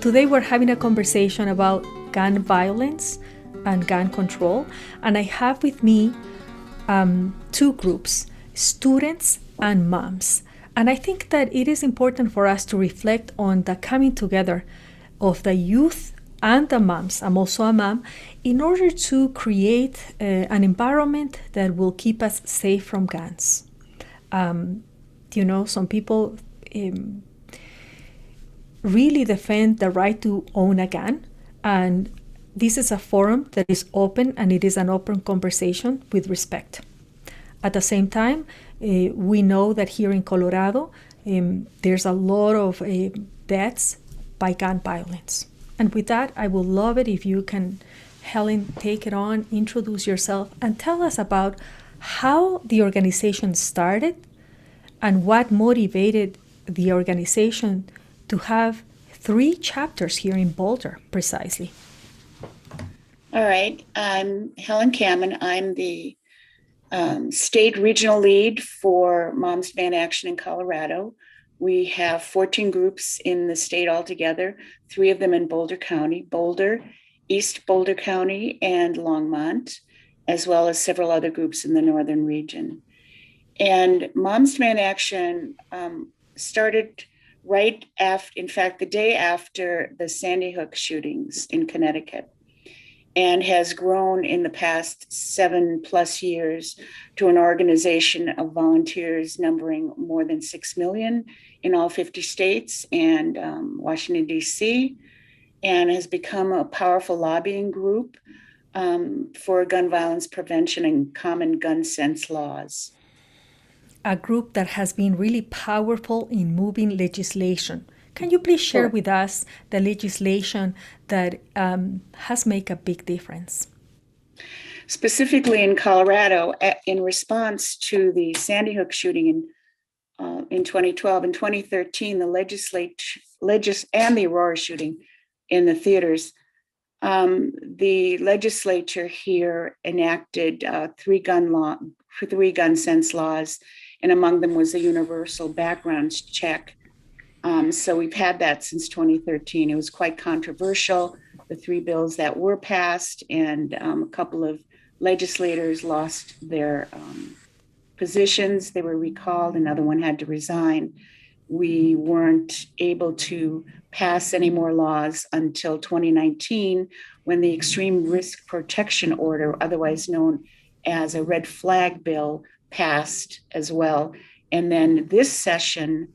Today we're having a conversation about gun violence and gun control. And I have with me two groups, students and moms. And I think that it is important for us to reflect on the coming together of the youth and the moms. I'm also a mom, in order to create an environment that will keep us safe from guns. Some people really defend the right to own a gun, and this is a forum that is open, and it is an open conversation with respect. At the same time, we know that here in Colorado, there's a lot of deaths by gun violence. And with that, I would love it if you can, Helen, take it on, introduce yourself, and tell us about how the organization started and what motivated the organization to have 3 chapters here in Boulder, precisely. All right. I'm Helen Kamin. I'm the state regional lead for Moms Demand Action in Colorado. We have 14 groups in the state altogether, 3 of them in Boulder County, Boulder, East Boulder County, and Longmont, as well as several other groups in the northern region. And Moms Demand Action started right after, in fact, the day after the Sandy Hook shootings in Connecticut, and has grown in the past 7+ years to an organization of volunteers numbering more than 6 million in all 50 states and Washington, D.C., and has become a powerful lobbying group for gun violence prevention and common gun sense laws. A group that has been really powerful in moving legislation. Can you please share with us the legislation that has made a big difference? Specifically in Colorado, in response to the Sandy Hook shooting in 2012 and 2013, the and the Aurora shooting in the theaters, the legislature here enacted 3 gun sense laws, and among them was a universal background check. So we've had that since 2013. It was quite controversial, the 3 bills that were passed, and a couple of legislators lost their positions. They were recalled, another one had to resign. We weren't able to pass any more laws until 2019, when the Extreme Risk Protection Order, otherwise known as a red flag bill, passed as well. And then this session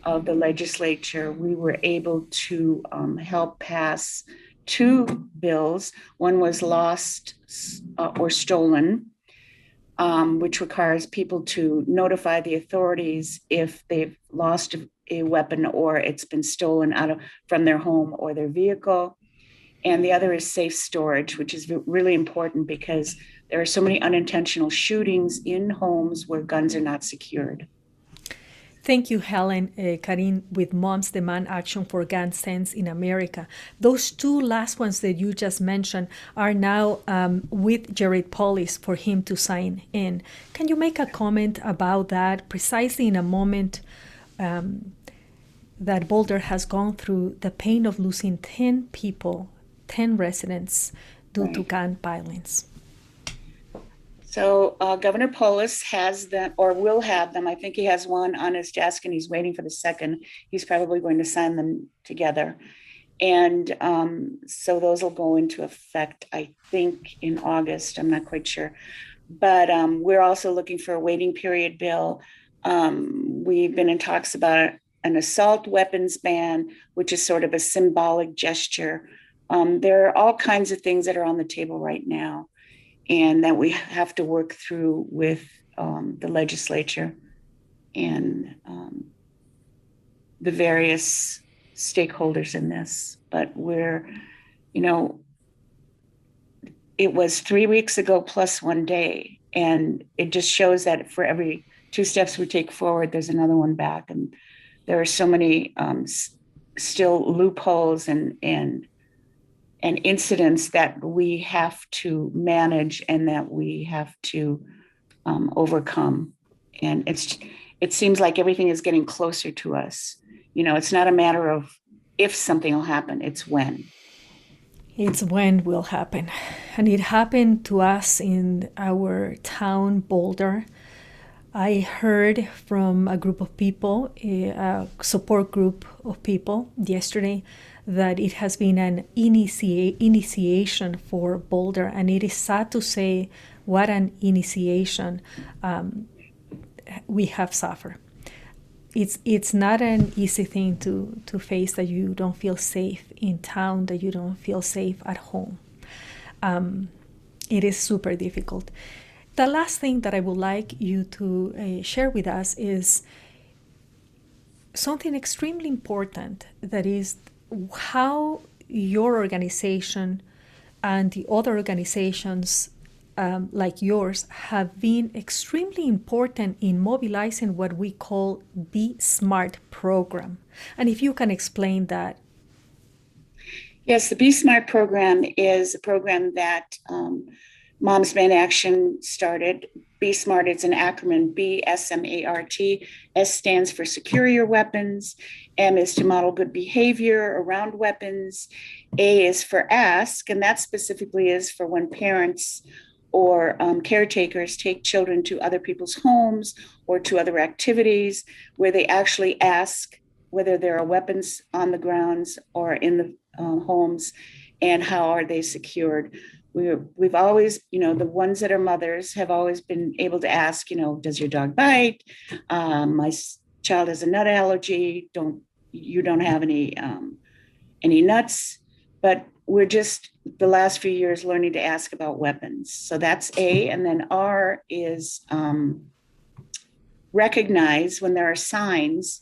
of the legislature, we were able to help pass 2 bills. One was lost or stolen, which requires people to notify the authorities if they've lost a weapon or it's been stolen from their home or their vehicle. And the other is safe storage, which is really important because there are so many unintentional shootings in homes where guns are not secured. Thank you, Helen Kamin, with Moms Demand Action for Gun Sense in America. Those 2 last ones that you just mentioned are now with Jared Polis for him to sign in. Can you make a comment about that, precisely in a moment that Boulder has gone through the pain of losing 10 people, 10 residents due to gun violence? So Governor Polis has them, or will have them. I think he has one on his desk and he's waiting for the second. He's probably going to sign them together. And so those will go into effect, I think, in August. I'm not quite sure. But we're also looking for a waiting period bill. We've been in talks about an assault weapons ban, which is sort of a symbolic gesture. There are all kinds of things that are on the table right now, and that we have to work through with the legislature and the various stakeholders in this. But it was 3 weeks ago plus 1 day, and it just shows that for every 2 steps we take forward, there's another one back. And there are so many still loopholes and incidents that we have to manage and that we have to overcome. And it seems like everything is getting closer to us. It's not a matter of if something will happen, it's when. It's when will happen. And it happened to us in our town, Boulder. I heard from a group of people, a support group of people yesterday, that it has been an initiation for Boulder. And it is sad to say what an initiation we have suffered. It's not an easy thing to face, that you don't feel safe in town, that you don't feel safe at home. It is super difficult. The last thing that I would like you to share with us is something extremely important, that is how your organization and the other organizations like yours have been extremely important in mobilizing what we call Be Smart program. And if you can explain that. Yes, the Be Smart program is a program that Moms Demand Action started. Be Smart, it's an acronym, B, S-M-A-R-T. S stands for secure your weapons. M is to model good behavior around weapons. A is for ask, and that specifically is for when parents or caretakers take children to other people's homes or to other activities where they actually ask whether there are weapons on the grounds or in the homes, and how are they secured. We've always, the ones that are mothers have always been able to ask, does your dog bite? My child has a nut allergy. You don't have any nuts? But we're just the last few years learning to ask about weapons. So that's A. And then R is recognize when there are signs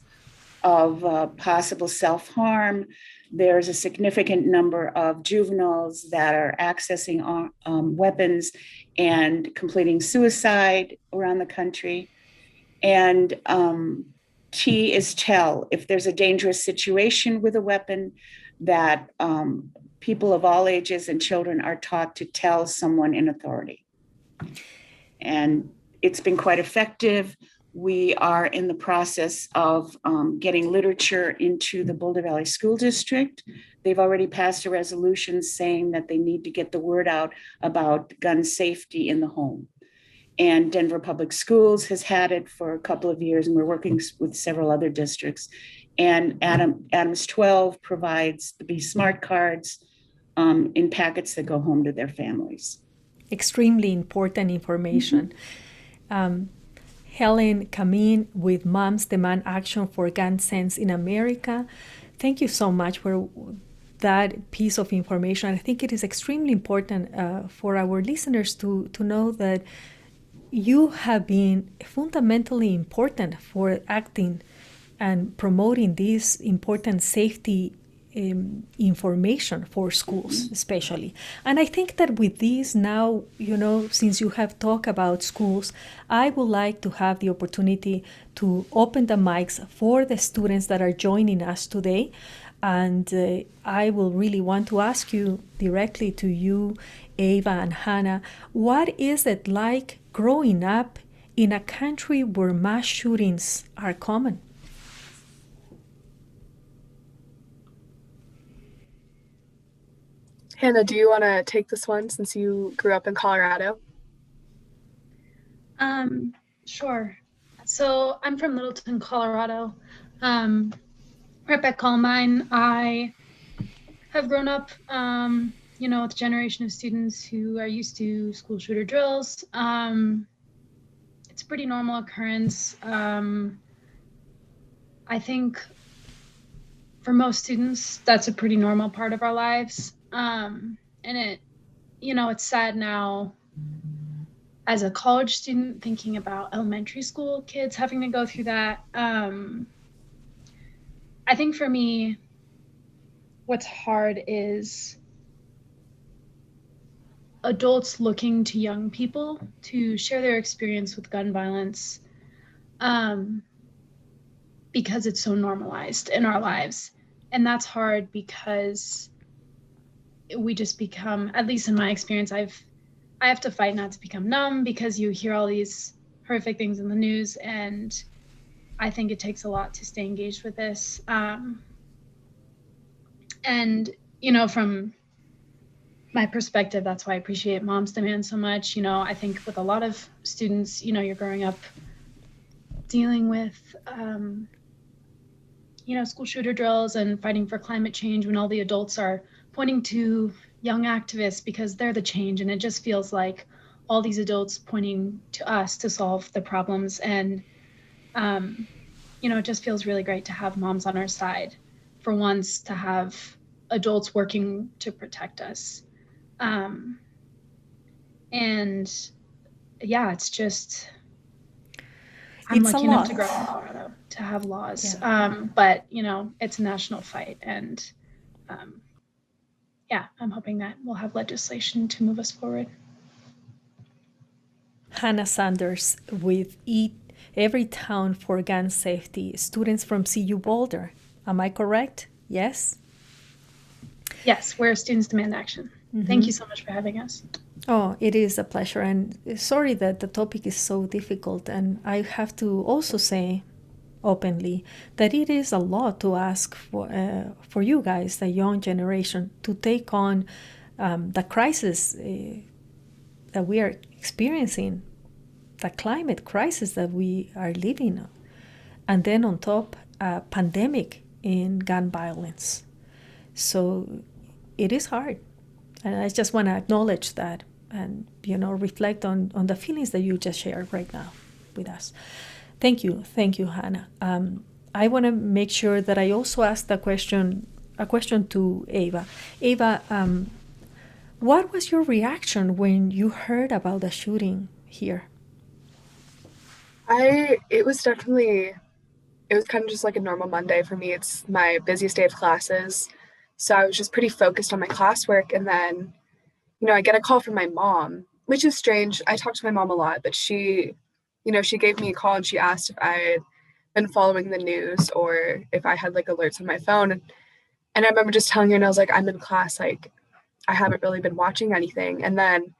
of possible self-harm. There's a significant number of juveniles that are accessing weapons and completing suicide around the country. And T is tell. If there's a dangerous situation with a weapon, that people of all ages and children are taught to tell someone in authority. And it's been quite effective. We are in the process of getting literature into the Boulder Valley School District. They've already passed a resolution saying that they need to get the word out about gun safety in the home. And Denver Public Schools has had it for a couple of years, and we're working with several other districts. And Adams 12 provides the Be Smart cards in packets that go home to their families. Extremely important information. Mm-hmm. Helen Kamin with Moms Demand Action for Gun Sense in America. Thank you so much for that piece of information. I think it is extremely important for our listeners to know that you have been fundamentally important for acting and promoting this important safety information for schools, especially. And I think that with this now, since you have talked about schools, I would like to have the opportunity to open the mics for the students that are joining us today. And I will really want to ask you directly to you, Ava and Hannah, what is it like growing up in a country where mass shootings are common? Hannah, do you want to take this one since you grew up in Colorado? Sure. So I'm from Littleton, Colorado. Renbeck Columbine. I have grown up, with a generation of students who are used to school shooter drills. It's a pretty normal occurrence. I think for most students, that's a pretty normal part of our lives. And it's sad now as a college student thinking about elementary school kids having to go through that. I think for me, what's hard is adults looking to young people to share their experience with gun violence because it's so normalized in our lives. And that's hard because we just become, at least in my experience, I have to fight not to become numb because you hear all these horrific things in the news, and I think it takes a lot to stay engaged with this. And, from my perspective, that's why I appreciate Mom's Demand so much. I think with a lot of students, you're growing up dealing with, school shooter drills and fighting for climate change when all the adults are pointing to young activists because they're the change. And it just feels like all these adults pointing to us to solve the problems. And, it just feels really great to have moms on our side, for once, to have adults working to protect us. And yeah, it's just, I'm It's a lucky enough to lot. grow up in Colorado to have laws. Yeah. But it's a national fight, and I'm hoping that we'll have legislation to move us forward. Hannah Sanders with Every Town for Gun Safety, students from CU Boulder. Am I correct? Yes? Yes, we're Students Demand Action. Thank you so much for having us. Oh, it is a pleasure. And sorry that the topic is so difficult. And I have to also say openly that it is a lot to ask for you guys, the young generation, to take on the crisis that we are experiencing, the climate crisis that we are living, and then on top, a pandemic in gun violence. So it is hard. And I just want to acknowledge that and, reflect on the feelings that you just shared right now with us. Thank you, Hannah. I want to make sure that I also ask a question to Ava. Ava, what was your reaction when you heard about the shooting here? It was kind of just like a normal Monday for me. It's my busiest day of classes. So I was just pretty focused on my classwork. And then, I get a call from my mom, which is strange. I talk to my mom a lot, but she gave me a call and she asked if I had been following the news or if I had like alerts on my phone. And I remember just telling her, and I was like, I'm in class, like I haven't really been watching anything. And then,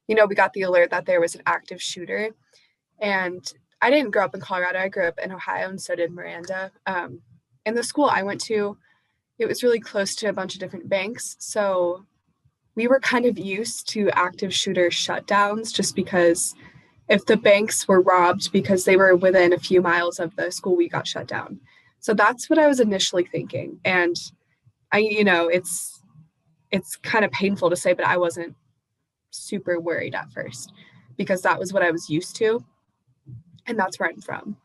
we got the alert that there was an active shooter. And I didn't grow up in Colorado. I grew up in Ohio, and so did Miranda. And the school I went to, it was really close to a bunch of different banks. So we were kind of used to active shooter shutdowns just because if the banks were robbed because they were within a few miles of the school, we got shut down. So that's what I was initially thinking. And it's kind of painful to say, but I wasn't super worried at first because that was what I was used to. And that's where I'm from.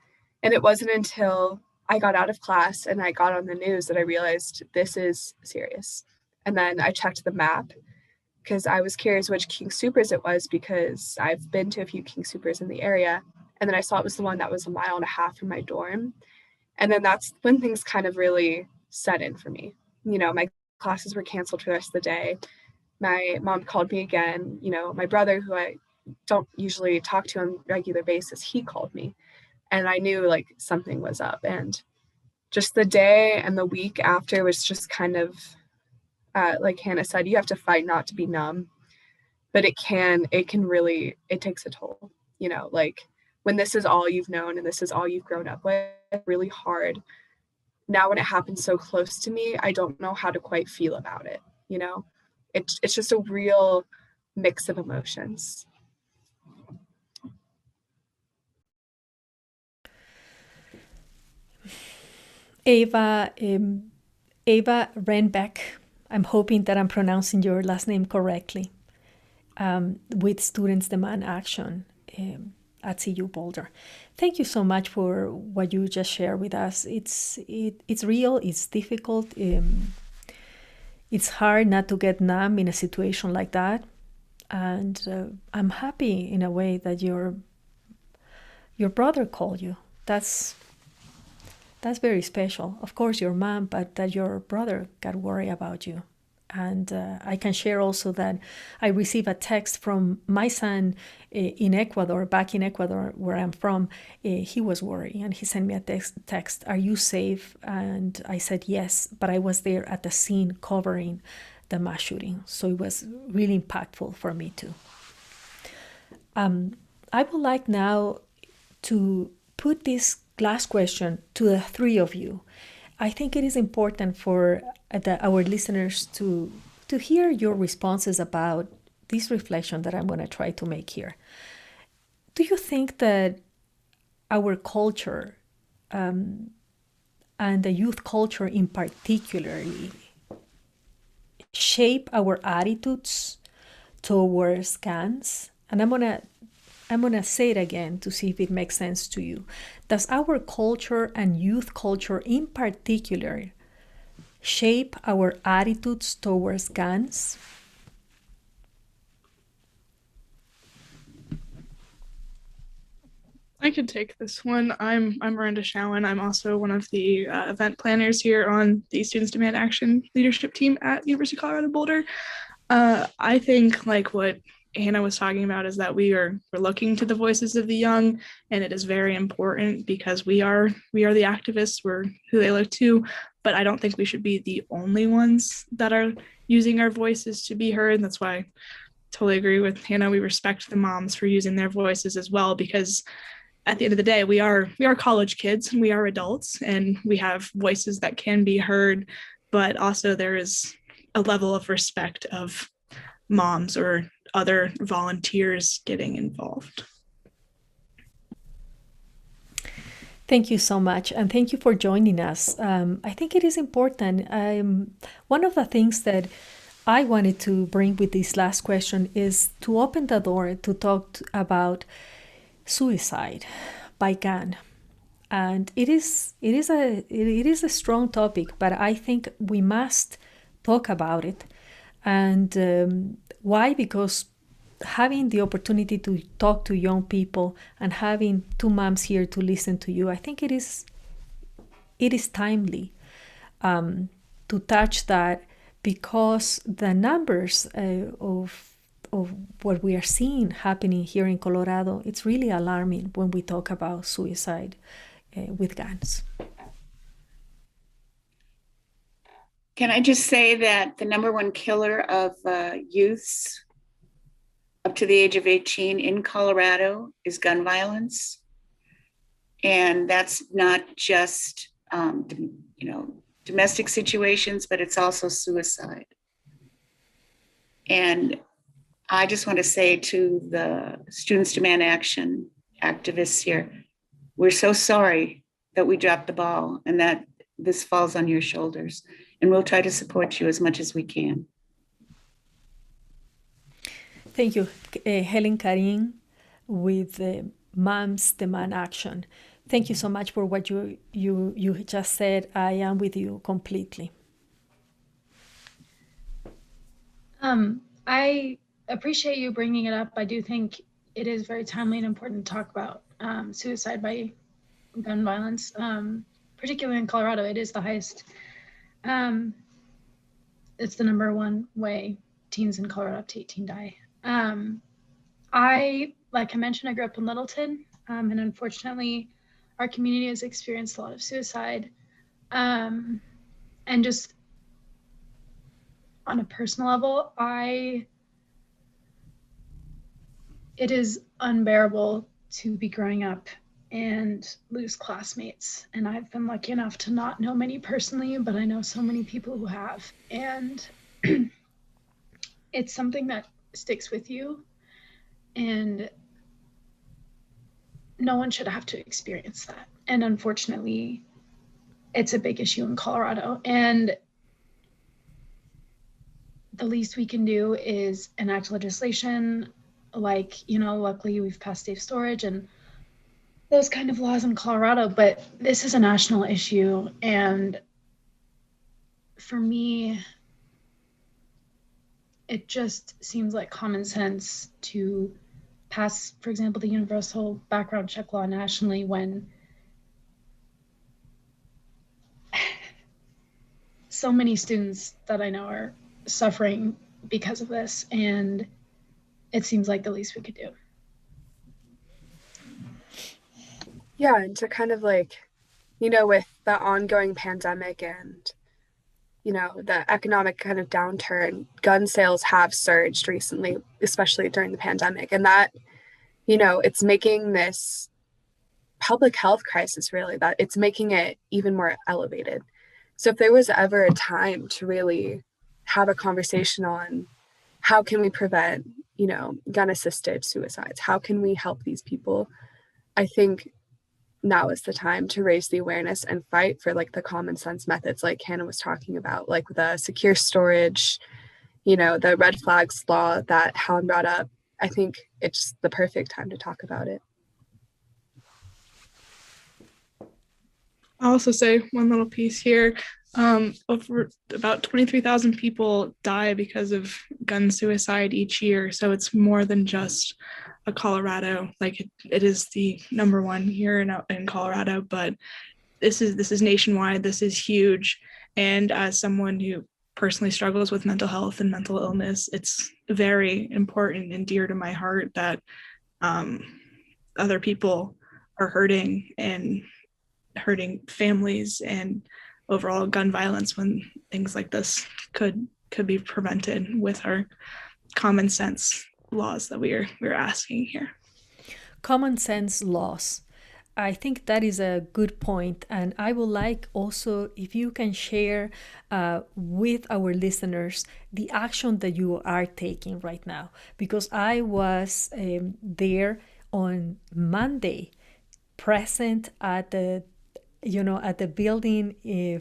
And it wasn't until I got out of class and I got on the news that I realized this is serious. And then I checked the map because I was curious which King Soopers it was because I've been to a few King Soopers in the area. And then I saw it was the one that was 1.5 miles from my dorm. And then that's when things kind of really set in for me. My classes were canceled for the rest of the day. My mom called me again. My brother, who I don't usually talk to on a regular basis, he called me. And I knew like something was up. And just the day and the week after was just kind of, like Hannah said, you have to fight not to be numb. But it takes a toll. Like when this is all you've known and this is all you've grown up with, really hard. Now when it happens so close to me, I don't know how to quite feel about it. It's just a real mix of emotions. Ava Renbeck, I'm hoping that I'm pronouncing your last name correctly, with Students Demand Action at CU Boulder. Thank you so much for what you just shared with us. It's real, it's difficult. It's hard not to get numb in a situation like that. And I'm happy in a way that your brother called you. That's very special. Of course, your mom, but that your brother got worried about you. And I can share also that I received a text from my son in Ecuador, back in Ecuador, where I'm from. He was worried and he sent me a text, "Are you safe?" And I said yes, but I was there at the scene covering the mass shooting. So it was really impactful for me too. I would like now to put this last question to the three of you. I think it is important for our listeners to hear your responses about this reflection that I'm going to try to make here. Do you think that our culture and the youth culture in particularly shape our attitudes towards guns? And I'm gonna say it again to see if it makes sense to you. Does our culture and youth culture in particular shape our attitudes towards guns? I could take this one. I'm Miranda Showen. I'm also one of the event planners here on the Students Demand Action leadership team at University of Colorado Boulder. I think like what Hannah was talking about is that we're looking to the voices of the young, and it is very important because we are the activists, we're who they look to, but I don't think we should be the only ones that are using our voices to be heard. That's why I totally agree with Hannah. We respect the moms for using their voices as well, because at the end of the day, we are college kids and we are adults and we have voices that can be heard, but also there is a level of respect of moms or other volunteers getting involved. Thank you so much, and thank you for joining us. I think it is important. One of the things that I wanted to bring with this last question is to open the door to talk about suicide by gun. And it is a strong topic, but I think we must talk about it. And why? Because having the opportunity to talk to young people and having two moms here to listen to you, I think it is timely to touch that, because the numbers of what we are seeing happening here in Colorado, it's really alarming when we talk about suicide with guns. Can I just say that the number one killer of youths up to the age of 18 in Colorado is gun violence. And that's not just, domestic situations, but it's also suicide. And I just want to say to the Students Demand Action activists here, we're so sorry that we dropped the ball and that this falls on your shoulders. And we'll try to support you as much as we can. Thank you. Helen Kamin with Moms Demand Action. Thank you so much for what you just said. I am with you completely. I appreciate you bringing it up. I do think it is very timely and important to talk about suicide by gun violence, particularly in Colorado. It is the highest. It's the number one way teens in Colorado up to 18 die. Like I mentioned, I grew up in Littleton, and unfortunately, our community has experienced a lot of suicide. And just on a personal level, it is unbearable to be growing up and lose classmates. And I've been lucky enough to not know many personally, but I know so many people who have. And it's something that sticks with you. And no one should have to experience that. And unfortunately, it's a big issue in Colorado. And the least we can do is enact legislation like, luckily we've passed safe storage and those kind of laws in Colorado, but this is a national issue. And for me, it just seems like common sense to pass, for example, the universal background check law nationally when so many students that I know are suffering because of this, and it seems like the least we could do. Yeah, and to kind of with the ongoing pandemic and, the economic kind of downturn, gun sales have surged recently, especially during the pandemic. And that, it's making this public health crisis really, that it's making it even more elevated. So if there was ever a time to really have a conversation on how can we prevent, gun-assisted suicides, how can we help these people, I think now is the time to raise the awareness and fight for like the common sense methods like Hannah was talking about, like the secure storage, the red flags law that Helen brought up. I think it's the perfect time to talk about it. I'll also say one little piece here. Over about 23,000 people die because of gun suicide each year. So it's more than just a Colorado. Like it is the number one here in Colorado, but this is nationwide. This is huge. And as someone who personally struggles with mental health and mental illness, it's very important and dear to my heart that other people are hurting and hurting families and overall gun violence, when things like this could be prevented with our common sense laws that we're asking here. Common sense laws. I think that is a good point, and I would like also if you can share with our listeners the action that you are taking right now, because I was there on Monday, present at the building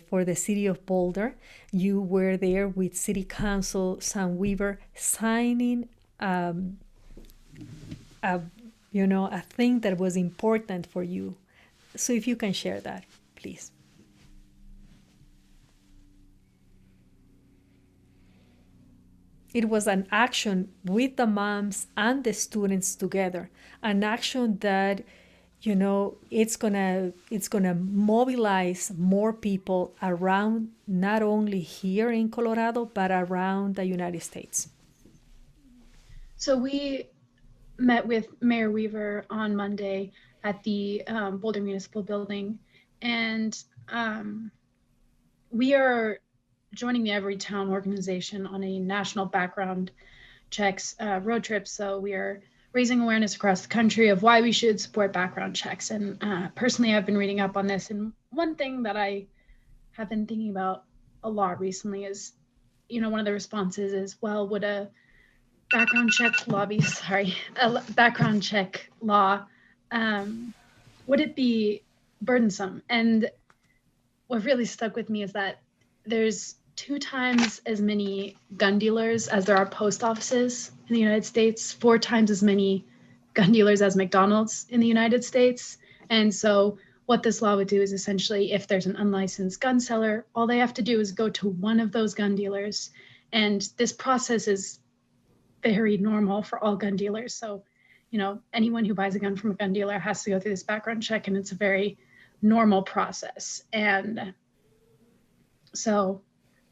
for the city of Boulder. You were there with City Council Sam Weaver signing a thing that was important for you. So if you can share that, please. It was an action with the moms and the students together, an action that it's gonna mobilize more people around, not only here in Colorado, but around the United States. So we met with Mayor Weaver on Monday at the Boulder Municipal Building, and we are joining the Everytown organization on a national background checks road trip. So we are raising awareness across the country of why we should support background checks. And personally, I've been reading up on this. And one thing that I have been thinking about a lot recently is, one of the responses is, well, would a background check law, would it be burdensome? And what really stuck with me is that there's 2 times as many gun dealers as there are post offices in the United States, 4 times as many gun dealers as McDonald's in the United States. And so what this law would do is essentially, if there's an unlicensed gun seller, all they have to do is go to one of those gun dealers. And this process is very normal for all gun dealers. So, anyone who buys a gun from a gun dealer has to go through this background check, and it's a very normal process. And so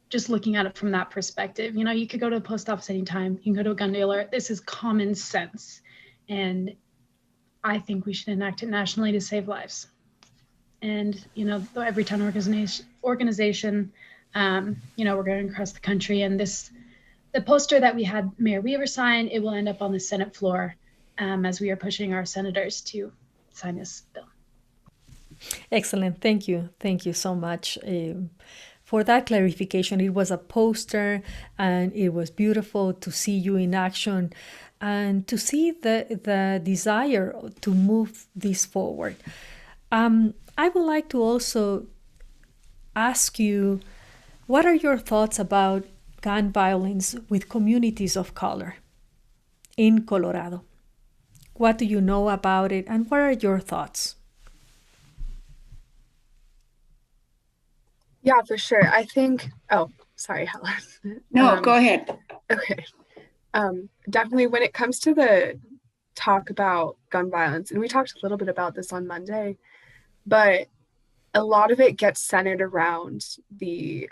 just looking at it from that perspective, you could go to the post office anytime, you can go to a gun dealer. This is common sense. And I think we should enact it nationally to save lives. And, the Everytown organization, we're going across the country, and the poster that we had Mayor Weaver sign, it will end up on the Senate floor as we are pushing our senators to sign this bill. Excellent. Thank you. Thank you so much for that clarification. It was a poster, and it was beautiful to see you in action and to see the desire to move this forward. I would like to also ask you, what are your thoughts about gun violence with communities of color in Colorado? What do you know about it, and what are your thoughts? Yeah, for sure. I think, sorry, Helen. No, go ahead. Okay. Definitely when it comes to the talk about gun violence, and we talked a little bit about this on Monday, but a lot of it gets centered around the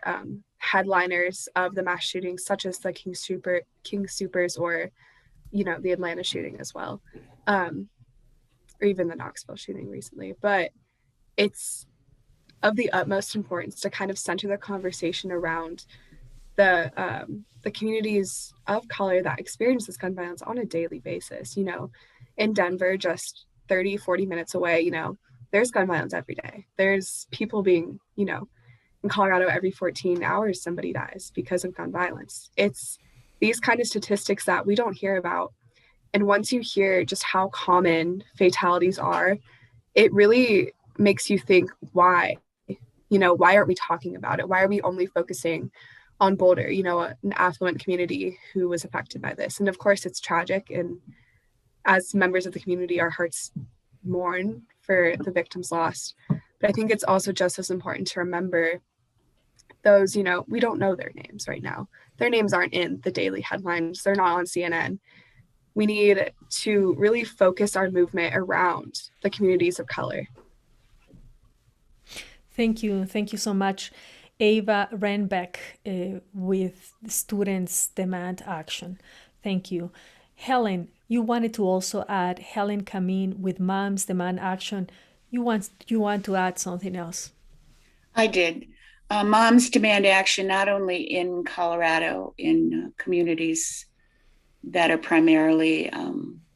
headliners of the mass shootings, such as the King Soopers or, the Atlanta shooting as well, or even the Knoxville shooting recently. But it's of the utmost importance to kind of center the conversation around the communities of color that experience this gun violence on a daily basis. In Denver, just 30, 40 minutes away, there's gun violence every day. There's people being, In Colorado, every 14 hours, somebody dies because of gun violence. It's these kind of statistics that we don't hear about. And once you hear just how common fatalities are, it really makes you think, why? Why aren't we talking about it? Why are we only focusing on Boulder, an affluent community who was affected by this? And of course, it's tragic. And as members of the community, our hearts mourn for the victims lost. But I think it's also just as important to remember those, we don't know their names right now. Their names aren't in the daily headlines. They're not on CNN. We need to really focus our movement around the communities of color. Thank you. Thank you so much. Ava Renbeck with Students Demand Action. Thank you. Helen, you wanted to also add Helen Kamin with Moms Demand Action. You want to add something else? I did. Moms demand action not only in Colorado, in communities that are primarily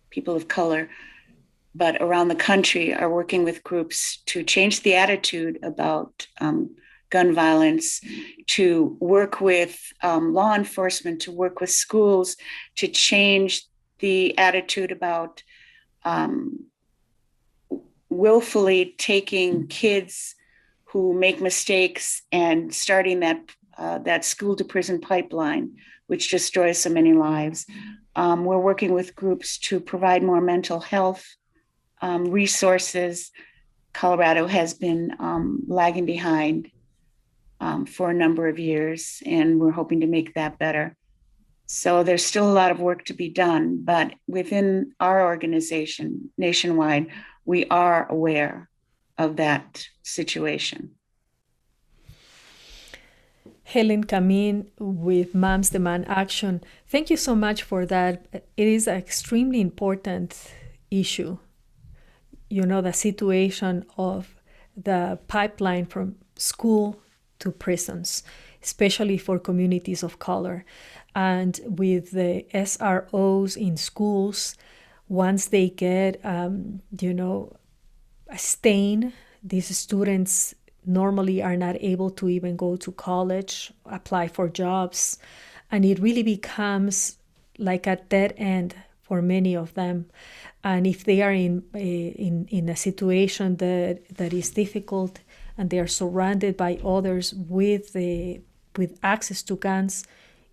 people of color, but around the country, are working with groups to change the attitude about gun violence, to work with law enforcement, to work with schools, to change the attitude about willfully taking kids who make mistakes and starting that school to prison pipeline, which destroys so many lives. We're working with groups to provide more mental health resources. Colorado has been lagging behind for a number of years, and we're hoping to make that better. So there's still a lot of work to be done, but within our organization nationwide, we are aware of that situation. Helen Kamin with Moms Demand Action. Thank you so much for that. It is an extremely important issue. The situation of the pipeline from school to prisons, especially for communities of color. And with the SROs in schools, once they get, a stain, these students normally are not able to even go to college, apply for jobs, and it really becomes like a dead end for many of them. And if they are in a situation that is difficult, and they are surrounded by others with access to guns,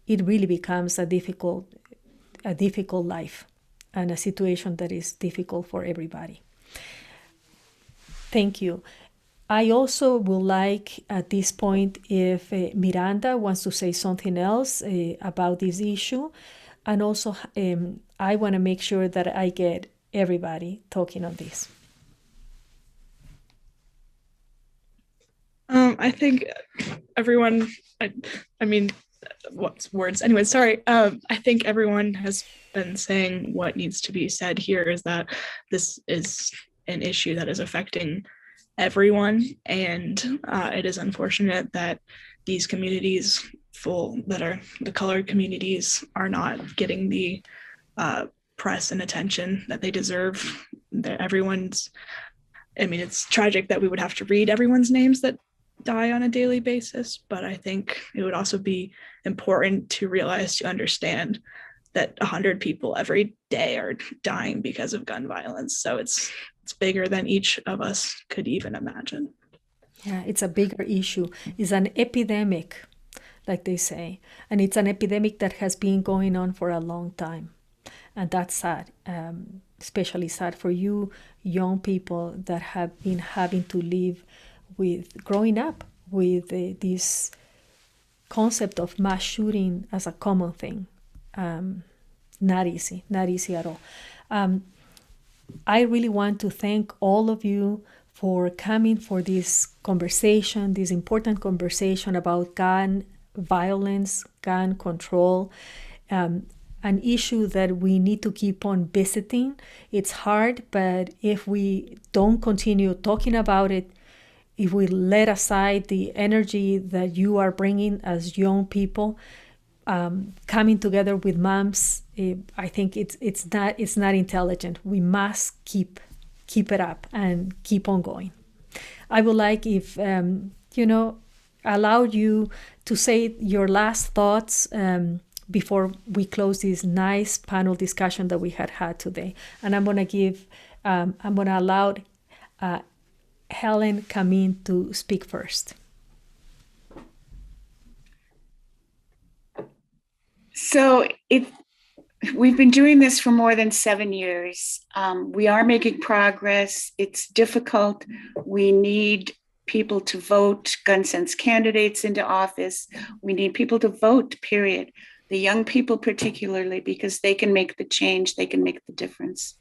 it really becomes a difficult life and a situation that is difficult for everybody. Thank you. I also would like at this point if Miranda wants to say something else about this issue. And also I want to make sure that I get everybody talking on this. I think everyone, I mean, what's words? Anyway, sorry. I think everyone has been saying what needs to be said here is that this is an issue that is affecting everyone. And it is unfortunate that these communities that are the colored communities are not getting the press and attention that they deserve. It's tragic that we would have to read everyone's names that die on a daily basis, but I think it would also be important to understand that 100 people every day are dying because of gun violence. So it's bigger than each of us could even imagine. Yeah, it's a bigger issue. It's an epidemic, like they say, and it's an epidemic that has been going on for a long time, and that's sad. Especially sad for you young people that have been having to live with growing up with this concept of mass shooting as a common thing. Not easy at all. I really want to thank all of you for coming for this conversation, this important conversation about gun violence, gun control, an issue that we need to keep on visiting. It's hard, but if we don't continue talking about it, if we let aside the energy that you are bringing as young people, coming together with moms, I think it's not intelligent. We must keep it up and keep on going. I would like if allow you to say your last thoughts before we close this nice panel discussion that we had today. And I'm going to allow Helen Kamin to speak first. So we've been doing this for more than 7 years. We are making progress. It's difficult. We need people to vote gun sense candidates into office. We need people to vote, period. The young people particularly, because they can make the change, they can make the difference.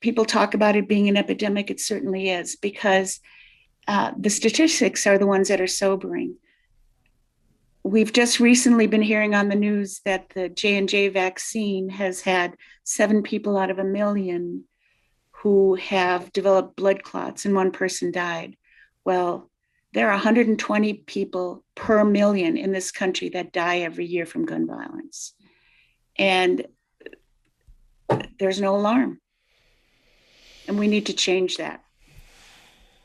People talk about it being an epidemic. It certainly is, because the statistics are the ones that are sobering. We've just recently been hearing on the news that the J&J vaccine has had 7 people out of 1 million who have developed blood clots, and 1 person died. Well, there are 120 people per million in this country that die every year from gun violence. And there's no alarm. And we need to change that.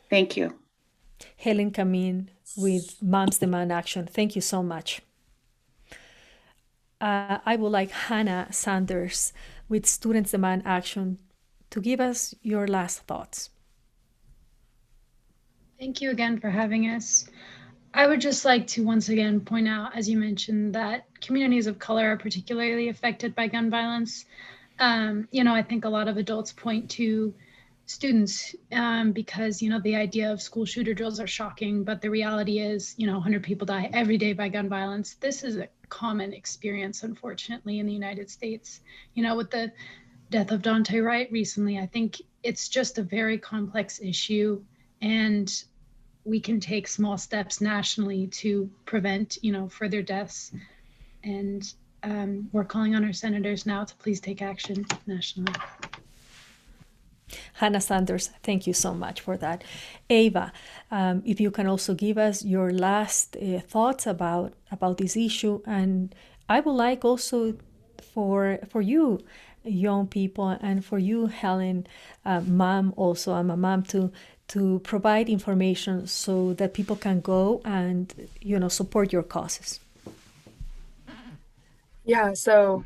Thank you. Helen Kamin with Moms Demand Action. Thank you so much. I would like Hannah Sanders with Students Demand Action to give us your last thoughts. Thank you again for having us. I would just like to once again point out, as you mentioned, that communities of color are particularly affected by gun violence. I think a lot of adults point to students because, the idea of school shooter drills are shocking, but the reality is, 100 people die every day by gun violence. This is a common experience, unfortunately, in the United States. With the death of Dante Wright recently, I think it's just a very complex issue, and we can take small steps nationally to prevent, further deaths. And we're calling on our senators now to please take action nationally. Hannah Sanders, thank you so much for that. Ava, if you can also give us your last thoughts about this issue. And I would like also for you, young people, and for you, Helen, mom also, I'm a mom too, to provide information so that people can go and, support your causes. Yeah, so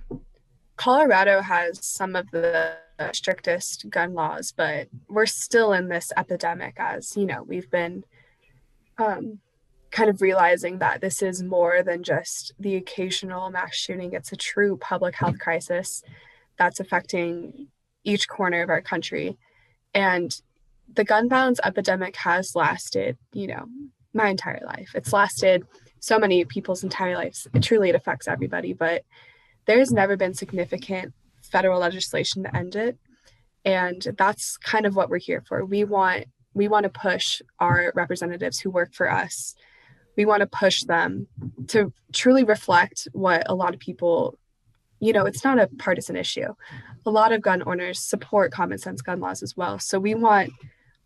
Colorado has some of the strictest gun laws, but we're still in this epidemic, as we've been kind of realizing that this is more than just the occasional mass shooting. It's a true public health crisis that's affecting each corner of our country. And the gun violence epidemic has lasted, my entire life. It's lasted so many people's entire lives. It affects everybody, but there's never been significant federal legislation to end it. And that's kind of what we're here for. We want to push our representatives who work for us. We want to push them to truly reflect what a lot of people, it's not a partisan issue. A lot of gun owners support common sense gun laws as well. So we want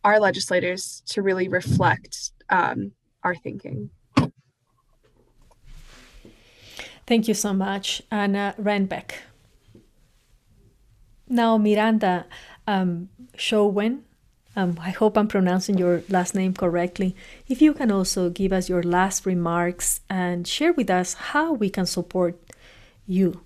our legislators to really reflect our thinking. Thank you so much, Anna Renbeck. Now, Miranda Showen, I hope I'm pronouncing your last name correctly. If you can also give us your last remarks and share with us how we can support you.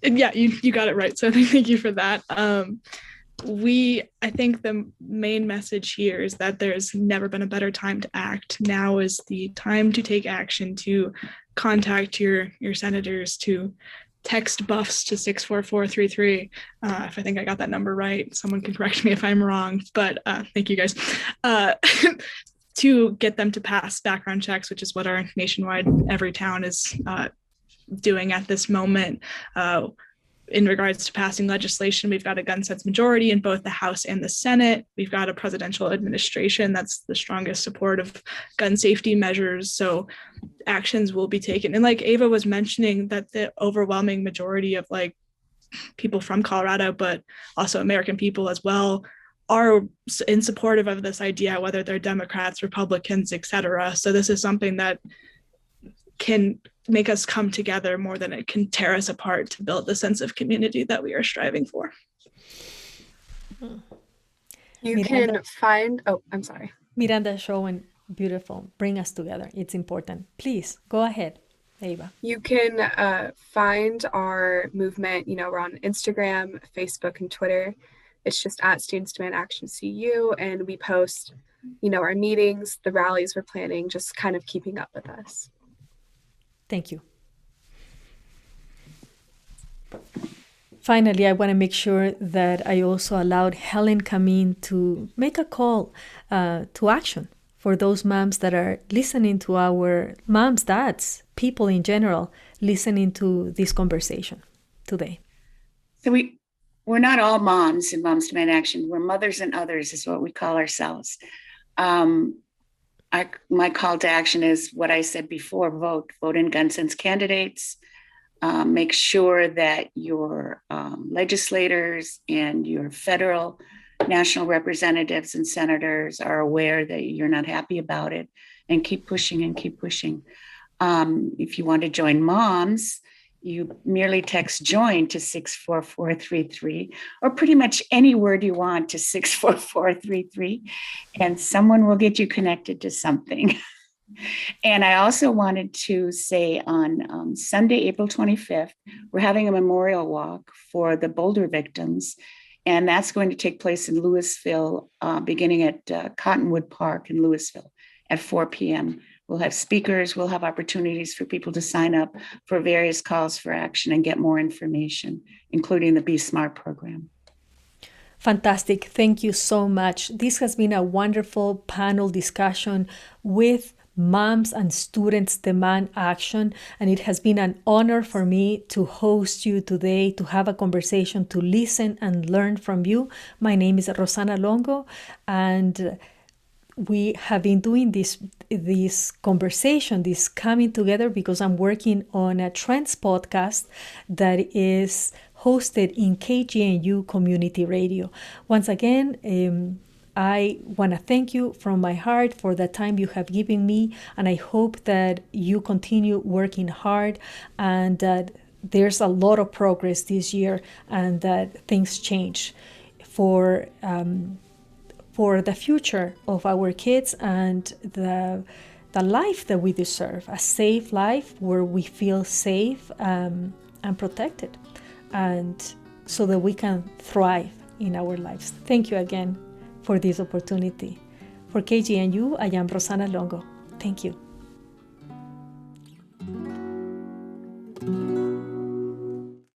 Yeah, you got it right. So thank you for that. I think the main message here is that there's never been a better time to act. Now is the time to take action, to contact your senators, to text buffs to 64433. If I think I got that number right, someone can correct me if I'm wrong, but thank you guys. To get them to pass background checks, which is what our nationwide, every town is doing at this moment. In regards to passing legislation, we've got a gun sense majority in both the House and the Senate. We've got a presidential administration that's the strongest support of gun safety measures. So actions will be taken. And like Ava was mentioning, that the overwhelming majority of people from Colorado, but also American people as well, are in supportive of this idea, whether they're Democrats, Republicans, etc. So this is something that can make us come together more than it can tear us apart, to build the sense of community that we are striving for. You can find, I'm sorry. Miranda Showen, beautiful. Bring us together. It's important. Please go ahead, Ava. You can find our movement, we're on Instagram, Facebook, and Twitter. It's just at Students Demand Action CU, and we post, our meetings, the rallies we're planning, just kind of keeping up with us. Thank you. Finally, I want to make sure that I also allowed Helen Kamin to make a call to action for those moms that are listening to our moms, dads, people in general, listening to this conversation today. So we're not all moms in Moms Demand Action. We're mothers and others is what we call ourselves. My call to action is what I said before: vote in gun sense candidates. Make sure that your legislators and your federal, national representatives and senators are aware that you're not happy about it, and keep pushing and keep pushing. If you want to join moms, you merely text join to 64433, or pretty much any word you want to 64433, and someone will get you connected to something. And I also wanted to say on Sunday, April 25th, we're having a memorial walk for the Boulder victims. And that's going to take place in Louisville, beginning at Cottonwood Park in Louisville at 4 p.m. We'll have speakers, we'll have opportunities for people to sign up for various calls for action and get more information, including the Be Smart program. Fantastic. Thank you so much. This has been a wonderful panel discussion with Moms and Students Demand Action, and it has been an honor for me to host you today, to have a conversation, to listen and learn from you. My name is Rosana Longo, and we have been doing this conversation, this coming together, because I'm working on a Trends podcast that is hosted in KGNU Community Radio. Once again, I want to thank you from my heart for the time you have given me, and I hope that you continue working hard and that there's a lot of progress this year and that things change for the future of our kids and the life that we deserve, a safe life where we feel safe and protected, and so that we can thrive in our lives. Thank you again for this opportunity. For KGNU, I am Rosana Longo. Thank you.